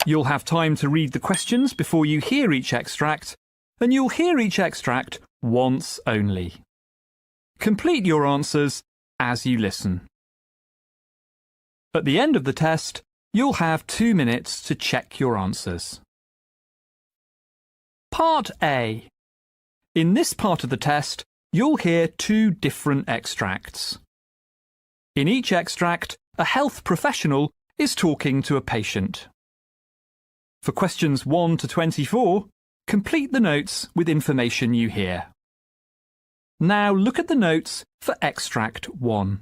You'll have time to read the questions before you hear each extract, and you'll hear each extract once only. Complete your answers as you listen. At the end of the test, you'll have 2 minutes to check your answers. Part A. In this part of the test, you'll hear 2 different extracts. In each extract, a health professional is talking to a patient. For questions 1 to 24, complete the notes with information you hear. Now look at the notes for extract 1.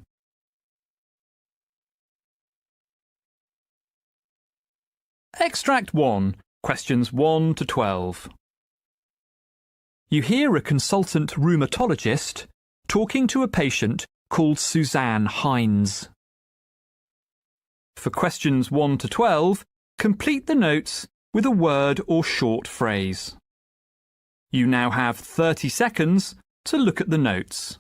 Extract 1, questions 1 to 12. You hear a consultant rheumatologist talking to a patient called Suzanne Hines. For questions 1 to 12, complete the notes with a word or short phrase. You now have 30 seconds to look at the notes.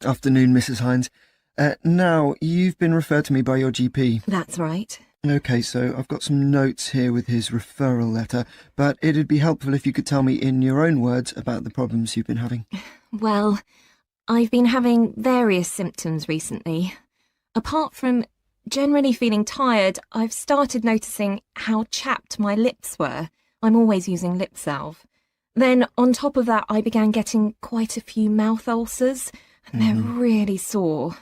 Afternoon, Mrs. Hines. Now, you've been referred to me by your GP. That's right. OK, so I've got some notes here with his referral letter, but it'd be helpful if you could tell me in your own words about the problems you've been having. Well, I've been having various symptoms recently. Apart from generally feeling tired, I've started noticing how chapped my lips were. I'm always using lip salve. Then, on top of that, I began getting quite a few mouth ulcers, and they're really sore.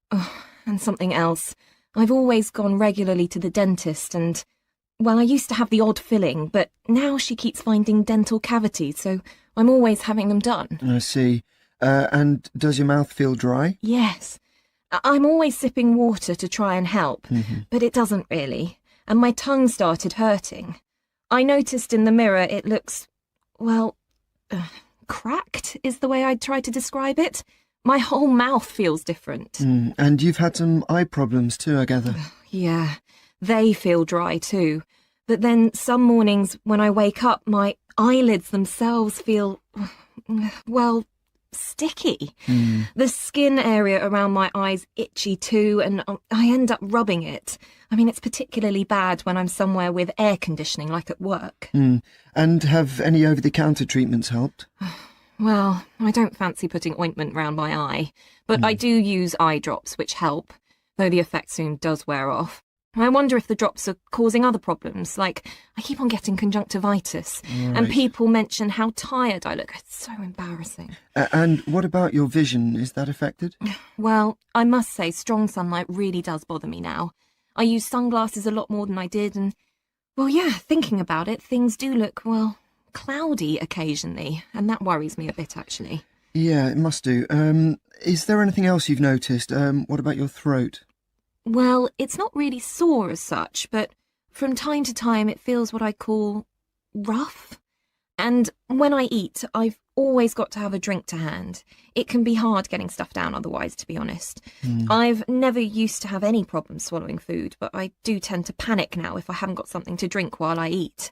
Oh, and something else. I've always gone regularly to the dentist and, well, I used to have the odd filling, but now she keeps finding dental cavities, so I'm always having them done. I see. And does your mouth feel dry? Yes. I'm always sipping water to try and help, but it doesn't really, and my tongue started hurting. I noticed in the mirror it looks, well, cracked is the way I'd try to describe it. My whole mouth feels different. And you've had some eye problems too, I gather. Yeah, they feel dry too. But then some mornings when I wake up, my eyelids themselves feel, well, sticky. The skin area around my eyes itchy too, and I end up rubbing it. I mean, it's particularly bad when I'm somewhere with air conditioning, like at work. And have any over-the-counter treatments helped? Well, I don't fancy putting ointment round my eye, but I do use eye drops, which help, though the effect soon does wear off. I wonder if the drops are causing other problems, like I keep on getting conjunctivitis, and people mention how tired I look. It's so embarrassing. And what about your vision? Is that affected? Well, I must say strong sunlight really does bother me now. I use sunglasses a lot more than I did, and, well, yeah, thinking about it, things do look, well, cloudy occasionally, and that worries me a bit, actually. Yeah, it must do. Is there anything else you've noticed? What about your throat? Well, it's not really sore as such, but from time to time it feels what I call rough. And when I eat, I've always got to have a drink to hand. It can be hard getting stuff down otherwise, to be honest. I've never used to have any problems swallowing food, but I do tend to panic now if I haven't got something to drink while I eat.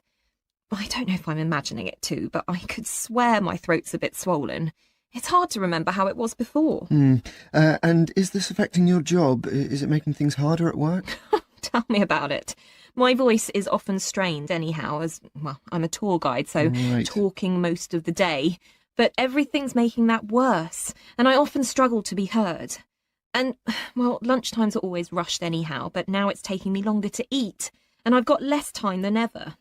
I don't know if I'm imagining it too, but I could swear my throat's a bit swollen. It's hard to remember how it was before. And is this affecting your job? Is it making things harder at work? Tell me about it. My voice is often strained anyhow, as, well, I'm a tour guide, so talking most of the day. But everything's making that worse, and I often struggle to be heard. And, well, lunchtimes are always rushed anyhow, but now it's taking me longer to eat, and I've got less time than ever.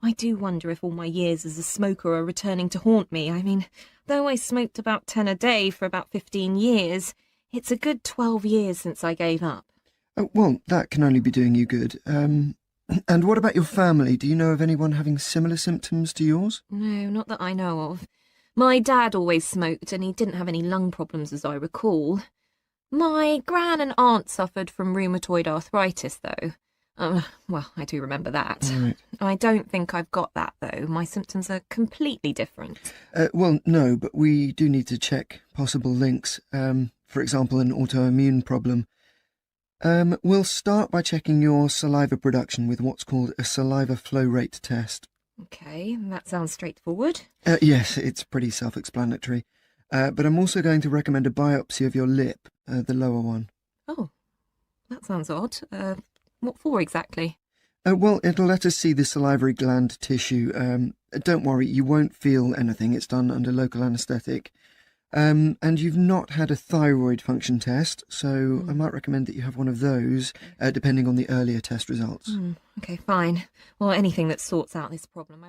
I do wonder if all my years as a smoker are returning to haunt me. I mean, though I smoked about 10 a day for about 15 years, it's a good 12 years since I gave up. Well, that can only be doing you good. And what about your family? Do you know of anyone having similar symptoms to yours? No, not that I know of. My dad always smoked and he didn't have any lung problems as I recall. My gran and aunt suffered from rheumatoid arthritis, though. Well, I do remember that. Right. I don't think I've got that, though. My symptoms are completely different. Well, no, but we do need to check possible links. For example, an autoimmune problem. We'll start by checking your saliva production with what's called a saliva flow rate test. Okay, that sounds straightforward. Yes, it's pretty self-explanatory. But I'm also going to recommend a biopsy of your lip, the lower one. Oh, that sounds odd. What for exactly? Well, it'll let us see the salivary gland tissue. Don't worry, you won't feel anything. It's done under local anaesthetic. And you've not had a thyroid function test, so I might recommend that you have one of those, depending on the earlier test results. Okay, fine. Well, anything that sorts out this problem.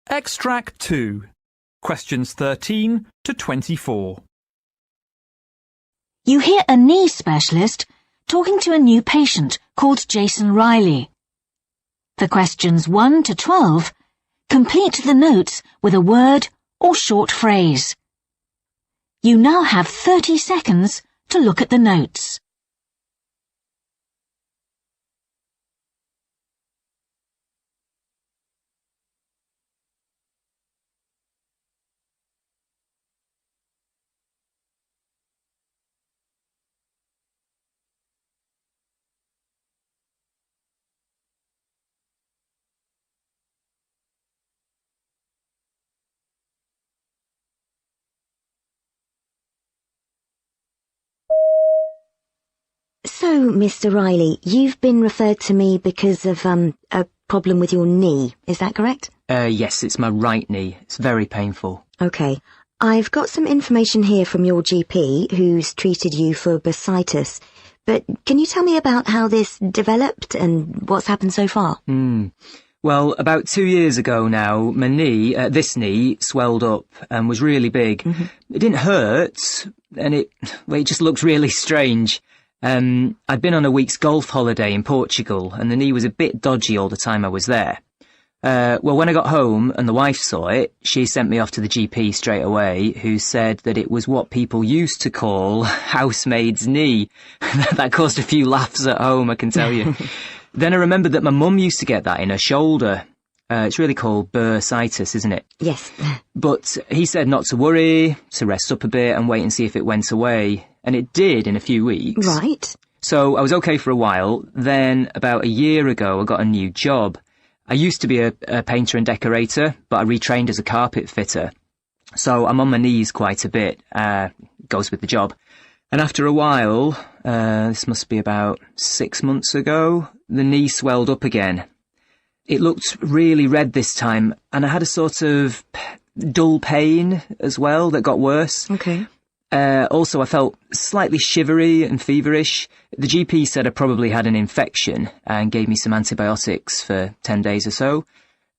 Extract 2. Questions 13 to 24. You hear a knee specialist talking to a new patient called Jason Riley. For questions 1 to 12, complete the notes with a word or short phrase. You now have 30 seconds to look at the notes. So, Mr. Riley, you've been referred to me because of a problem with your knee, is that correct? Yes, it's my right knee. It's very painful. Okay. I've got some information here from your GP, who's treated you for bursitis, but can you tell me about how this developed and what's happened so far? Well, about 2 years ago now, my knee, this knee, swelled up and was really big. It didn't hurt, and it just looked really strange. I'd been on a week's golf holiday in Portugal, and the knee was a bit dodgy all the time I was there. Well, when I got home and the wife saw it, she sent me off to the GP straight away, who said that it was what people used to call housemaid's knee. That caused a few laughs at home, I can tell you. Then I remembered that my mum used to get that in her shoulder. It's really called bursitis, isn't it? Yes. But he said not to worry, to rest up a bit and wait and see if it went away. And it did in a few weeks. Right. So I was okay for a while. Then about a year ago, I got a new job. I used to be a painter and decorator, but I retrained as a carpet fitter. So I'm on my knees quite a bit. Goes with the job. And after a while, this must be about 6 months ago, the knee swelled up again. It looked really red this time, and I had a sort of dull pain as well that got worse. Okay. Also, I felt slightly shivery and feverish. The GP said I probably had an infection and gave me some antibiotics for 10 days or so.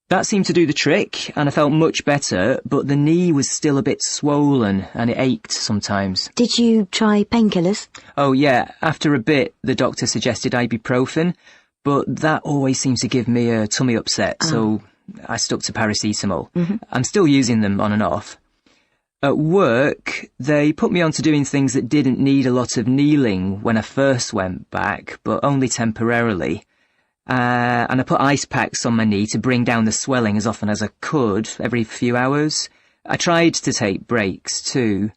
That seemed to do the trick, and I felt much better, but the knee was still a bit swollen and it ached sometimes. Did you try painkillers? Oh yeah, after a bit, the doctor suggested ibuprofen, but that always seems to give me a tummy upset, so I stuck to paracetamol. I'm still using them on and off. At work, they put me on to doing things that didn't need a lot of kneeling when I first went back, but only temporarily. And I put ice packs on my knee to bring down the swelling as often as I could, every few hours. I tried to take breaks too.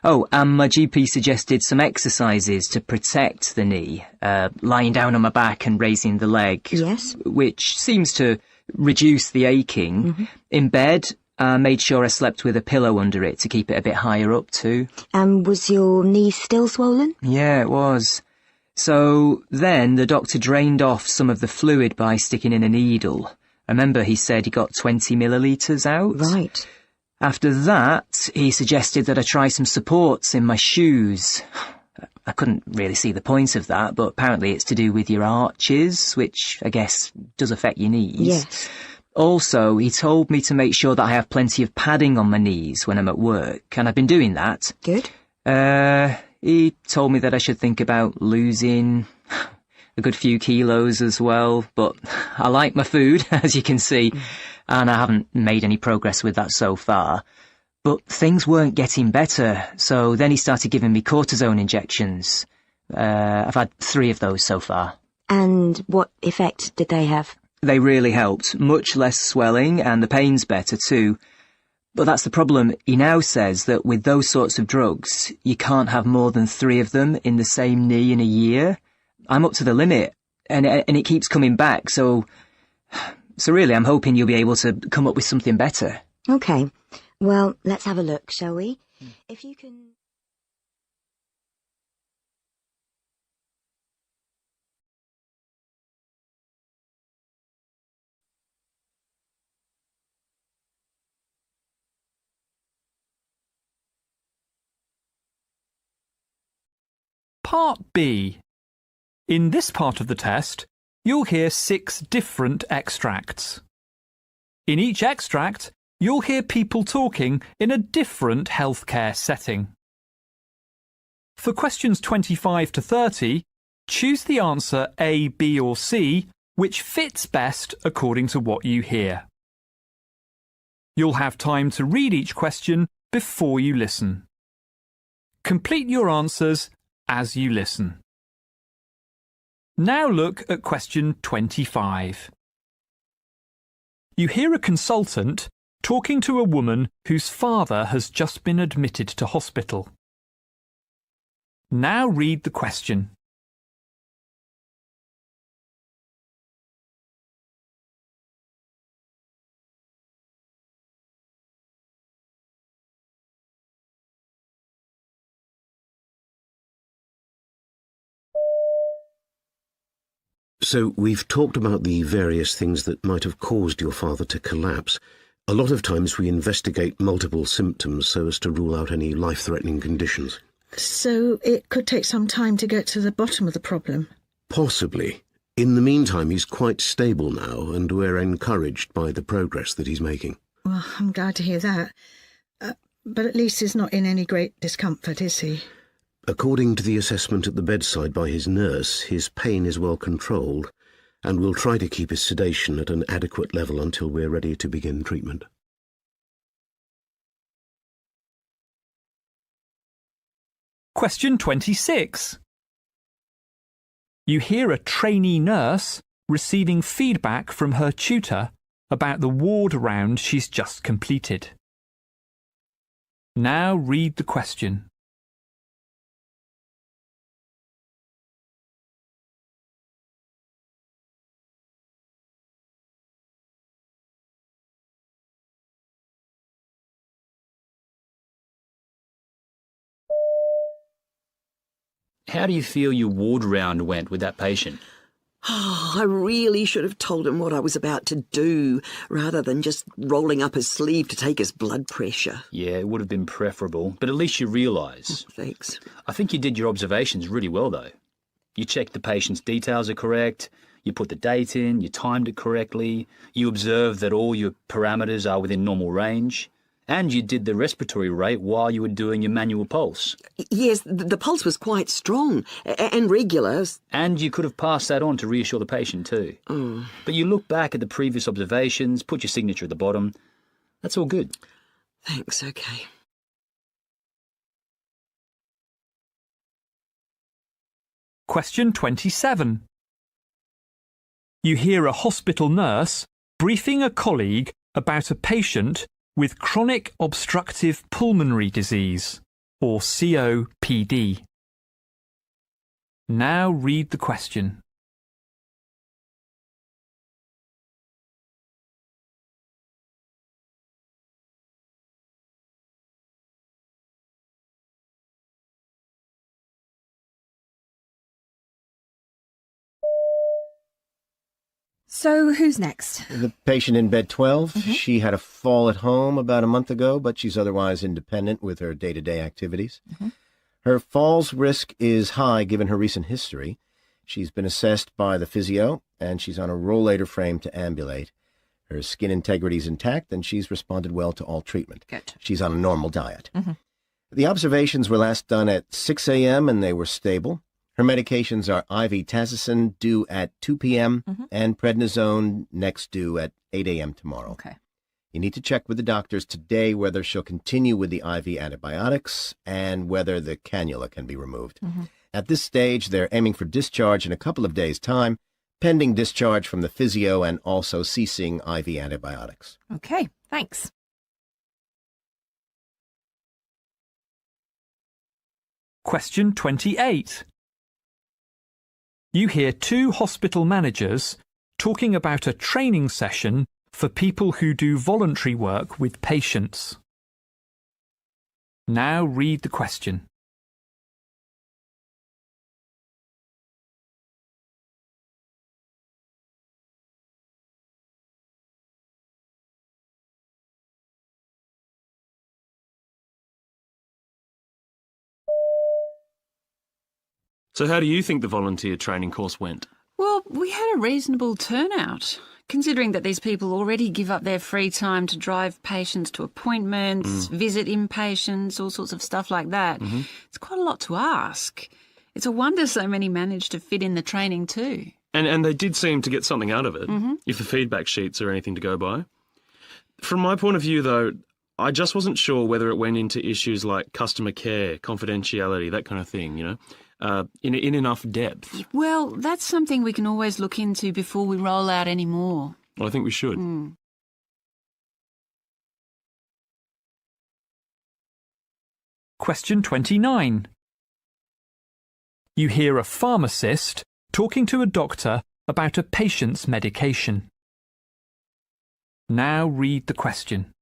Oh, and my GP suggested some exercises to protect the knee, lying down on my back and raising the leg. Yes. Which seems to reduce the aching. In bed, I made sure I slept with a pillow under it to keep it a bit higher up too. And was your knee still swollen? Yeah, it was. So then the doctor drained off some of the fluid by sticking in a needle. I remember he said he got 20 millilitres out. Right. After that, he suggested that I try some supports in my shoes. I couldn't really see the point of that, but apparently it's to do with your arches, which I guess does affect your knees. Yes. Also, he told me to make sure that I have plenty of padding on my knees when I'm at work, and I've been doing that. Good. He told me that I should think about losing a good few kilos as well, but I like my food, as you can see, and I haven't made any progress with that so far. But things weren't getting better, so then he started giving me cortisone injections. I've had 3 of those so far. And what effect did they have? They really helped. Much less swelling, and the pain's better too. But that's the problem. He now says that with those sorts of drugs, you can't have more than 3 of them in the same knee in a year. I'm up to the limit, and it keeps coming back, so really I'm hoping you'll be able to come up with something better. Okay. Well, let's have a look, shall we? If you can... Part B. In this part of the test, you'll hear 6 different extracts. In each extract, you'll hear people talking in a different healthcare setting. For questions 25 to 30, choose the answer A, B or C, which fits best according to what you hear. You'll have time to read each question before you listen. Complete your answers as you listen. Now look at question 25. You hear a consultant talking to a woman whose father has just been admitted to hospital. Now read the question. So we've talked about the various things that might have caused your father to collapse. A lot of times we investigate multiple symptoms so as to rule out any life-threatening conditions. So it could take some time to get to the bottom of the problem? Possibly. In the meantime, he's quite stable now, and we're encouraged by the progress that he's making. Well, I'm glad to hear that. But at least he's not in any great discomfort, is he? According to the assessment at the bedside by his nurse, his pain is well controlled, and we'll try to keep his sedation at an adequate level until we're ready to begin treatment. Question 26. You hear a trainee nurse receiving feedback from her tutor about the ward round she's just completed. Now read the question. How do you feel your ward round went with that patient? Oh, I really should have told him what I was about to do, rather than just rolling up his sleeve to take his blood pressure. Yeah, it would have been preferable, but at least you realise. Thanks. I think you did your observations really well, though. You checked the patient's details are correct, you put the date in, you timed it correctly, you observed that all your parameters are within normal range, and you did the respiratory rate while you were doing your manual pulse. Yes, the pulse was quite strong and regular. And you could have passed that on to reassure the patient too. But you look back at the previous observations, put your signature at the bottom. That's all good. Thanks, okay. Question 27. You hear a hospital nurse briefing a colleague about a patient with chronic obstructive pulmonary disease, or COPD. Now read the question. So, who's next? The patient in bed 12. She had a fall at home about a month ago, but she's otherwise independent with her day-to-day activities. Her falls risk is high given her recent history. She's been assessed by the physio, and she's on a rollator frame to ambulate. Her skin integrity is intact, and she's responded well to all treatment. Good. She's on a normal diet. The observations were last done at 6 a.m., and they were stable. Her medications are IV tazocin due at 2 p.m. and prednisone next due at 8 a.m. tomorrow. Okay. You need to check with the doctors today whether she'll continue with the IV antibiotics and whether the cannula can be removed. At this stage, they're aiming for discharge in a couple of days' time, pending discharge from the physio and also ceasing IV antibiotics. Okay, thanks. Question 28. You hear two hospital managers talking about a training session for people who do voluntary work with patients. Now read the question. So how do you think the volunteer training course went? Well, we had a reasonable turnout, considering that these people already give up their free time to drive patients to appointments, visit inpatients, all sorts of stuff like that. It's quite a lot to ask. It's a wonder so many managed to fit in the training too. And they did seem to get something out of it, if the feedback sheets are anything to go by. From my point of view, though, I just wasn't sure whether it went into issues like customer care, confidentiality, that kind of thing, you know, in enough depth. Well, that's something we can always look into before we roll out any more. Well, I think we should. Question 29. You hear a pharmacist talking to a doctor about a patient's medication. Now read the question.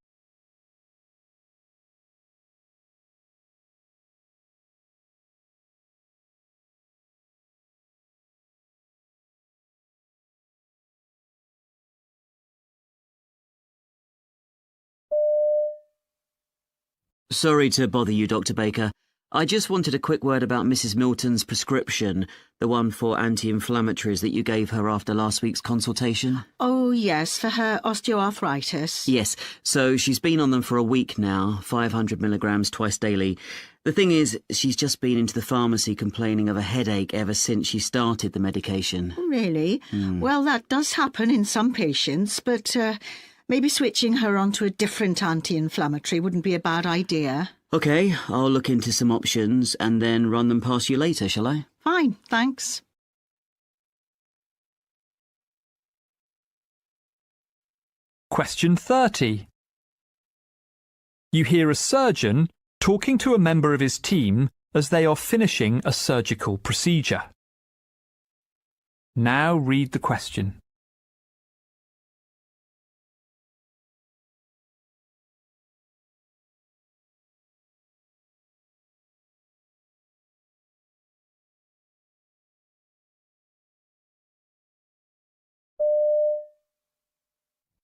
Sorry to bother you, Dr. Baker. I just wanted a quick word about Mrs. Milton's prescription, the one for anti-inflammatories that you gave her after last week's consultation. Oh, yes, for her osteoarthritis. Yes, so she's been on them for a week now, 500 milligrams twice daily. The thing is, she's just been into the pharmacy complaining of a headache ever since she started the medication. Really? Well, that does happen in some patients, but maybe switching her onto a different anti-inflammatory wouldn't be a bad idea. OK, I'll look into some options and then run them past you later, shall I? Fine, thanks. Question 30. You hear a surgeon talking to a member of his team as they are finishing a surgical procedure. Now read the question.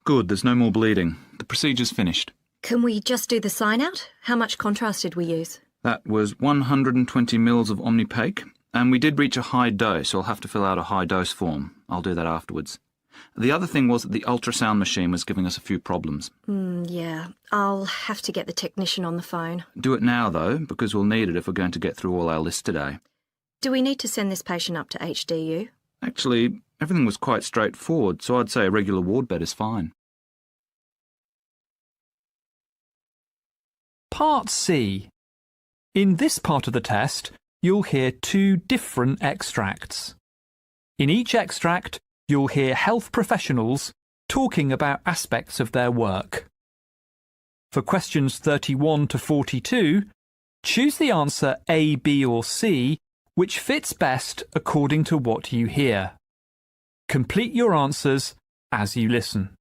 Good, there's no more bleeding. The procedure's finished. Can we just do the sign-out? How much contrast did we use? That was 120 mils of Omnipaque, and we did reach a high dose, so I'll have to fill out a high-dose form. I'll do that afterwards. The other thing was that the ultrasound machine was giving us a few problems. Yeah, I'll have to get the technician on the phone. Do it now, though, because we'll need it if we're going to get through all our lists today. Do we need to send this patient up to HDU? Actually, everything was quite straightforward, so I'd say a regular ward bed is fine. Part C. In this part of the test, you'll hear two different extracts. In each extract, you'll hear health professionals talking about aspects of their work. For questions 31 to 42, choose the answer A, B or C, which fits best according to what you hear. Complete your answers as you listen.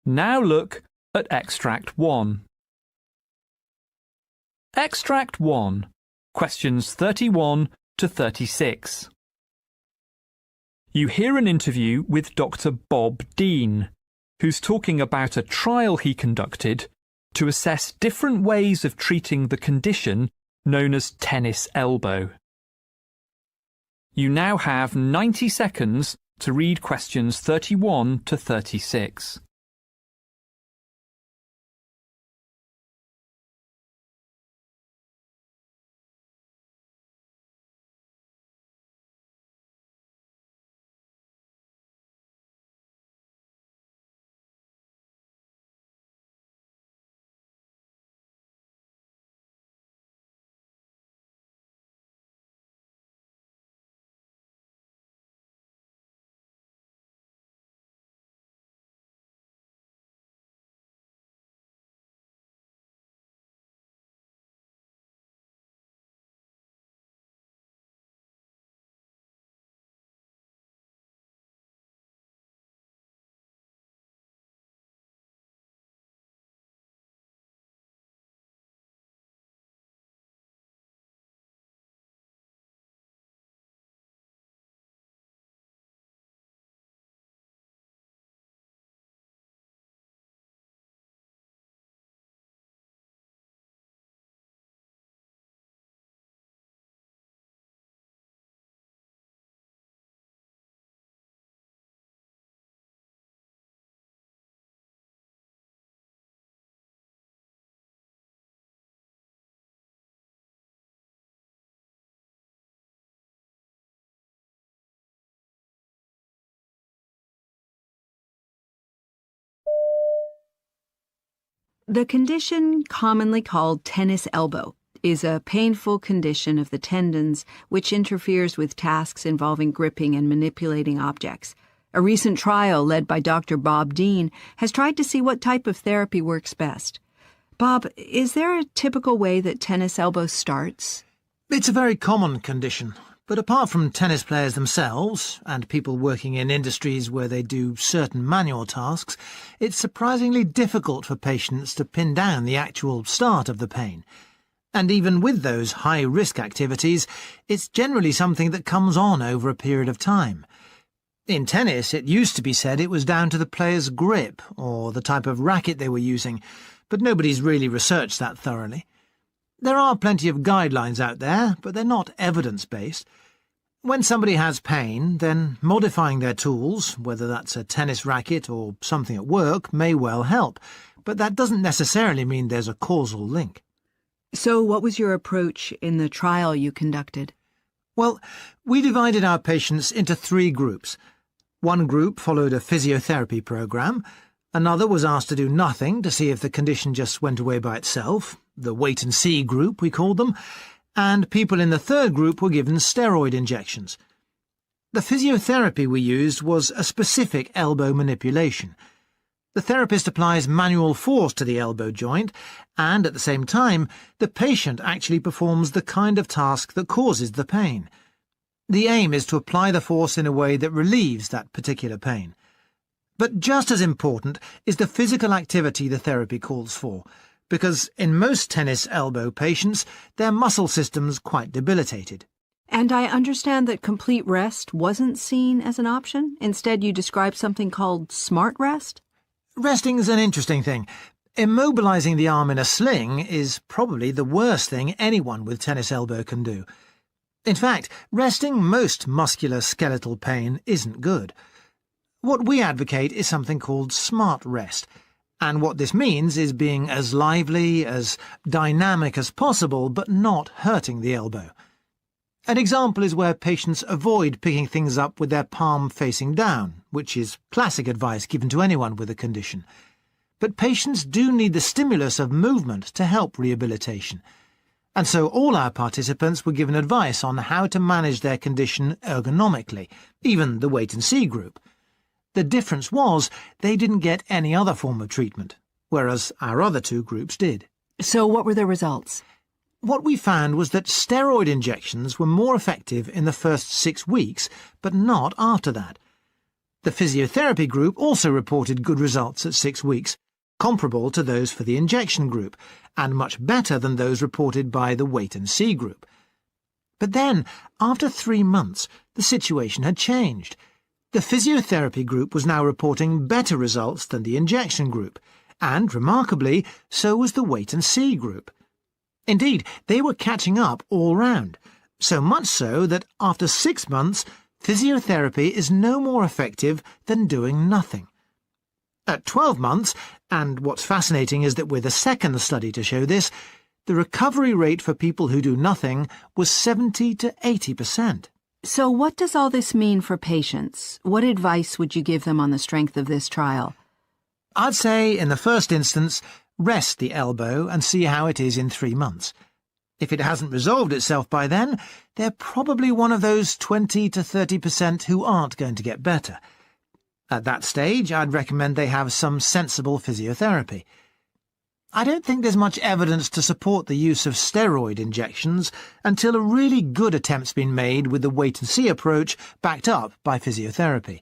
Now look at Extract 1. Extract 1, questions 31 to 36. You hear an interview with Dr. Bob Dean, who's talking about a trial he conducted to assess different ways of treating the condition known as tennis elbow. You now have 90 seconds to read questions 31 to 36. The condition, commonly called tennis elbow, is a painful condition of the tendons which interferes with tasks involving gripping and manipulating objects. A recent trial led by Dr. Bob Dean has tried to see what type of therapy works best. Bob, is there a typical way that tennis elbow starts? It's a very common condition, but apart from tennis players themselves and people working in industries where they do certain manual tasks, it's surprisingly difficult for patients to pin down the actual start of the pain. And even with those high-risk activities, it's generally something that comes on over a period of time. In tennis, it used to be said it was down to the player's grip or the type of racket they were using, but nobody's really researched that thoroughly. There are plenty of guidelines out there, but they're not evidence-based. When somebody has pain, then modifying their tools, whether that's a tennis racket or something at work, may well help, but that doesn't necessarily mean there's a causal link. So what was your approach in the trial you conducted? Well, we divided our patients into 3 groups. One group followed a physiotherapy program. Another was asked to do nothing to see if the condition just went away by itself, the wait-and-see group, we called them, and people in the 3rd group were given steroid injections. The physiotherapy we used was a specific elbow manipulation. The therapist applies manual force to the elbow joint, and at the same time, the patient actually performs the kind of task that causes the pain. The aim is to apply the force in a way that relieves that particular pain. But just as important is the physical activity the therapy calls for, because in most tennis elbow patients, their muscle system's quite debilitated. And I understand that complete rest wasn't seen as an option? Instead, you described something called smart rest? Resting's an interesting thing. Immobilizing the arm in a sling is probably the worst thing anyone with tennis elbow can do. In fact, resting most muscular skeletal pain isn't good. What we advocate is something called smart rest, and what this means is being as lively, as dynamic as possible, but not hurting the elbow. An example is where patients avoid picking things up with their palm facing down, which is classic advice given to anyone with a condition. But patients do need the stimulus of movement to help rehabilitation. And so all our participants were given advice on how to manage their condition ergonomically, even the wait-and-see group. The difference was they didn't get any other form of treatment, whereas our other 2 groups did. So what were the results? What we found was that steroid injections were more effective in the first 6 weeks, but not after that. The physiotherapy group also reported good results at 6 weeks, comparable to those for the injection group, and much better than those reported by the wait-and-see group. But then, after 3 months, the situation had changed. The physiotherapy group was now reporting better results than the injection group, and, remarkably, so was the wait-and-see group. Indeed, they were catching up all round, so much so that after 6 months, physiotherapy is no more effective than doing nothing. At 12 months, and what's fascinating is that we're the 2nd study to show this, the recovery rate for people who do nothing was 70 to 80%. So what does all this mean for patients? What advice would you give them on the strength of this trial? I'd say, in the first instance, rest the elbow and see how it is in 3 months. If it hasn't resolved itself by then, they're probably one of those 20 to 30% who aren't going to get better. At that stage, I'd recommend they have some sensible physiotherapy. I don't think there's much evidence to support the use of steroid injections until a really good attempt's been made with the wait-and-see approach backed up by physiotherapy.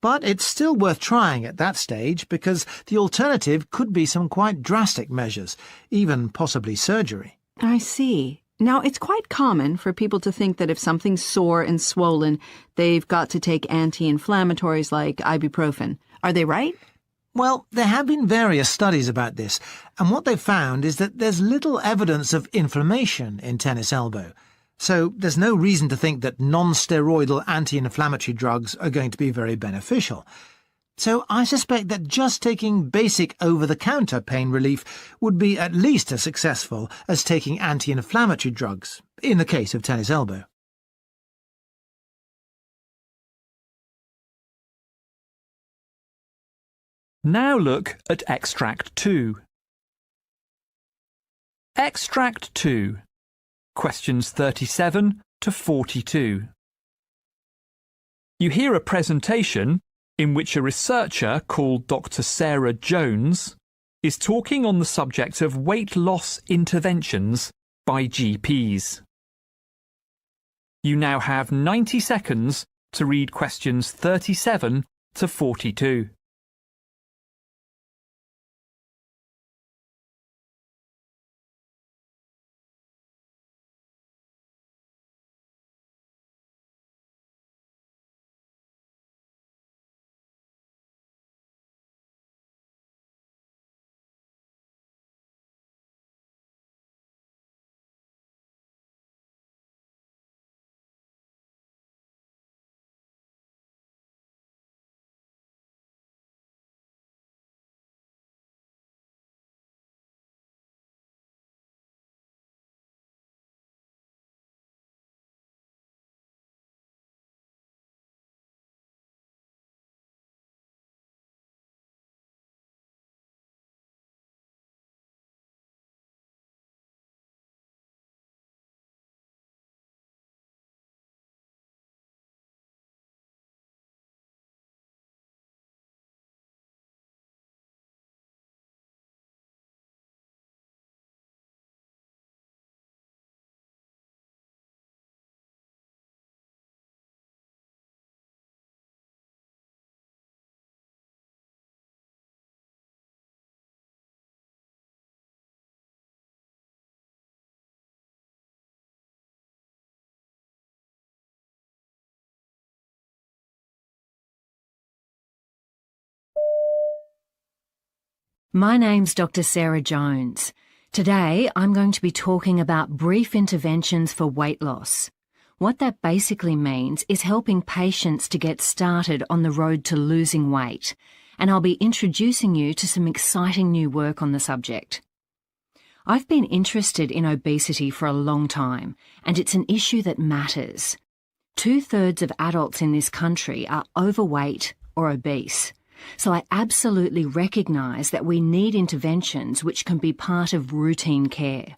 But it's still worth trying at that stage because the alternative could be some quite drastic measures, even possibly surgery. I see. Now, it's quite common for people to think that if something's sore and swollen, they've got to take anti-inflammatories like ibuprofen. Are they right? Well, there have been various studies about this, and what they've found is that there's little evidence of inflammation in tennis elbow. So there's no reason to think that non-steroidal anti-inflammatory drugs are going to be very beneficial. So I suspect that just taking basic over-the-counter pain relief would be at least as successful as taking anti-inflammatory drugs, in the case of tennis elbow. Now look at Extract 2. Extract 2. Questions 37 to 42. You hear a presentation in which a researcher called Dr. Sarah Jones is talking on the subject of weight loss interventions by GPs. You now have 90 seconds to read questions 37 to 42. My name's Dr. Sarah Jones. Today I'm going to be talking about brief interventions for weight loss. What that basically means is helping patients to get started on the road to losing weight, and I'll be introducing you to some exciting new work on the subject. I've been interested in obesity for a long time, and it's an issue that matters. 2/3 of adults in this country are overweight or obese. So I absolutely recognise that we need interventions which can be part of routine care.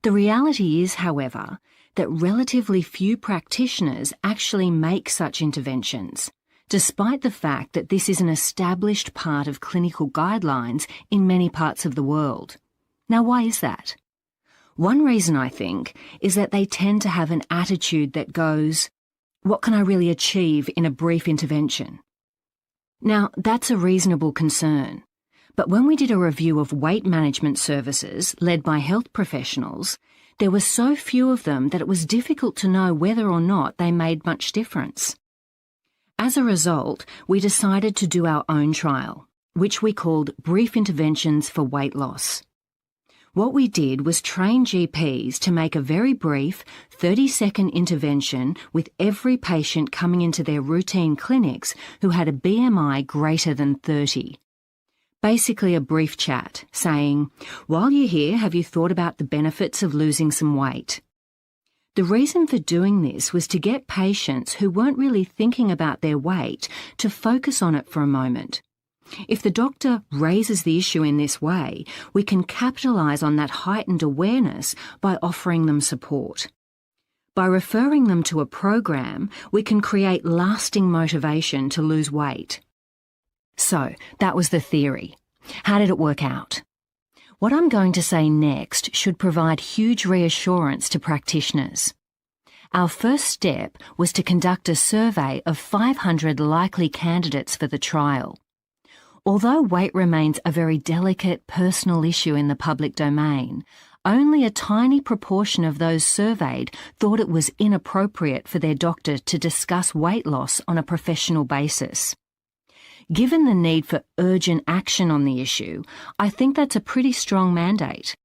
The reality is, however, that relatively few practitioners actually make such interventions, despite the fact that this is an established part of clinical guidelines in many parts of the world. Now, why is that? One reason, I think, is that they tend to have an attitude that goes, "What can I really achieve in a brief intervention?" Now, that's a reasonable concern. But when we did a review of weight management services led by health professionals, there were so few of them that it was difficult to know whether or not they made much difference. As a result, we decided to do our own trial, which we called Brief Interventions for Weight Loss. What we did was train GPs to make a very brief 30-second intervention with every patient coming into their routine clinics who had a BMI greater than 30. Basically a brief chat saying, "While you're here, have you thought about the benefits of losing some weight?" The reason for doing this was to get patients who weren't really thinking about their weight to focus on it for a moment. If the doctor raises the issue in this way, we can capitalise on that heightened awareness by offering them support. By referring them to a program, we can create lasting motivation to lose weight. So, that was the theory. How did it work out? What I'm going to say next should provide huge reassurance to practitioners. Our first step was to conduct a survey of 500 likely candidates for the trial. Although weight remains a very delicate personal issue in the public domain, only a tiny proportion of those surveyed thought it was inappropriate for their doctor to discuss weight loss on a professional basis. Given the need for urgent action on the issue, I think that's a pretty strong mandate.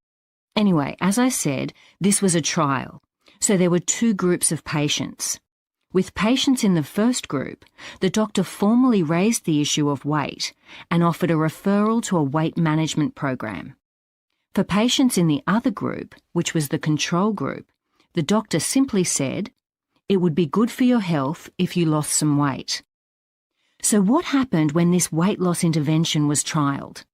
Anyway, as I said, this was a trial, so there were two groups of patients. With patients in the first group, the doctor formally raised the issue of weight and offered a referral to a weight management program. For patients in the other group, which was the control group, the doctor simply said, "It would be good for your health if you lost some weight." So what happened when this weight loss intervention was trialled?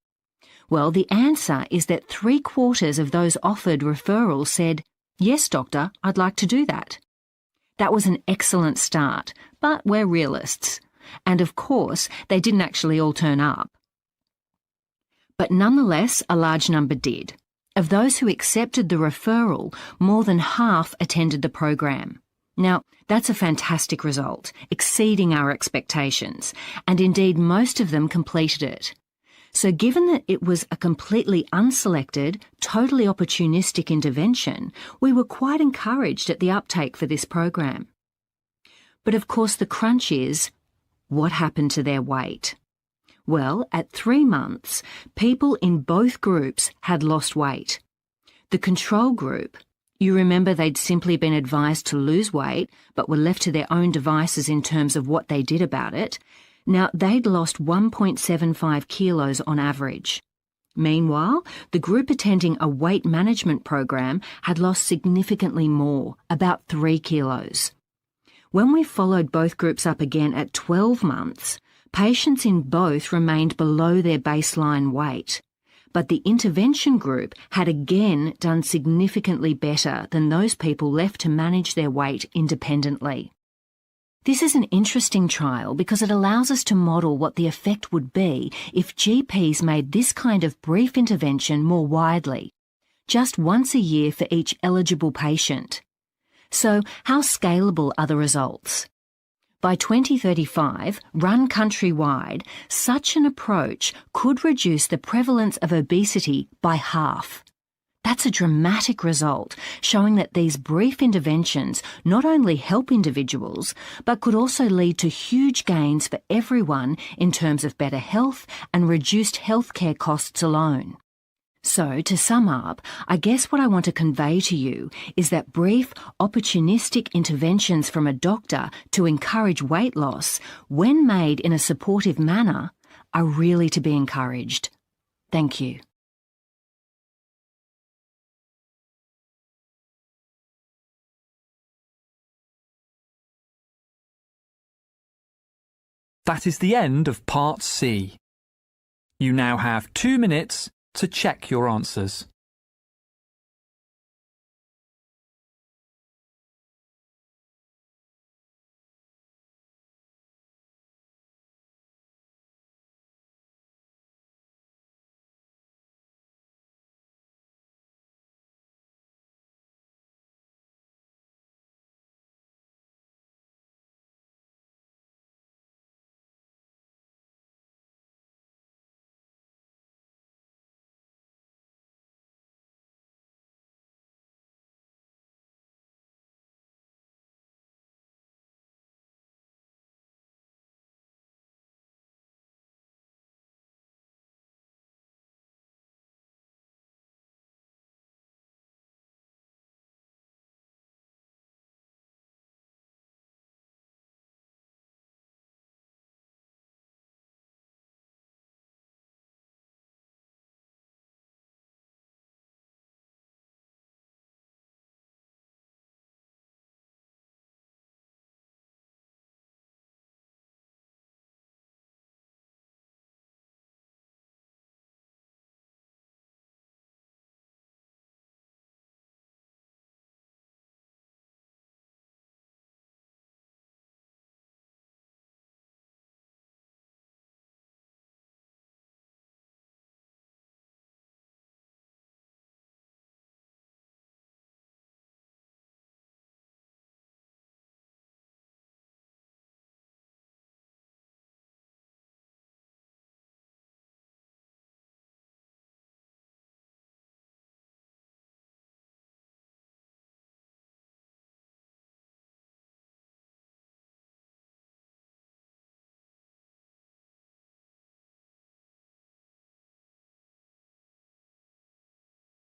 Well, the answer is that 3/4 of those offered referrals said, "Yes, doctor, I'd like to do that." That was an excellent start, but we're realists. And of course, they didn't actually all turn up. But nonetheless, a large number did. Of those who accepted the referral, more than half attended the program. Now, that's a fantastic result, exceeding our expectations, and indeed most of them completed it. So given that it was a completely unselected, totally opportunistic intervention, we were quite encouraged at the uptake for this program. But of course the crunch is, what happened to their weight? Well, at 3 months, people in both groups had lost weight. The control group, you remember they'd simply been advised to lose weight, but were left to their own devices in terms of what they did about it. Now, they'd lost 1.75 kilos on average. Meanwhile, the group attending a weight management program had lost significantly more, about 3 kilos. When we followed both groups up again at 12 months, patients in both remained below their baseline weight. But the intervention group had again done significantly better than those people left to manage their weight independently. This is an interesting trial because it allows us to model what the effect would be if GPs made this kind of brief intervention more widely, just once a year for each eligible patient. So, how scalable are the results? By 2035, run countrywide, such an approach could reduce the prevalence of obesity by half. That's a dramatic result, showing that these brief interventions not only help individuals, but could also lead to huge gains for everyone in terms of better health and reduced healthcare costs alone. So, to sum up, I guess what I want to convey to you is that brief, opportunistic interventions from a doctor to encourage weight loss, when made in a supportive manner, are really to be encouraged. Thank you. That is the end of Part C. You now have 2 minutes to check your answers.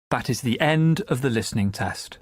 That is the end of the listening test.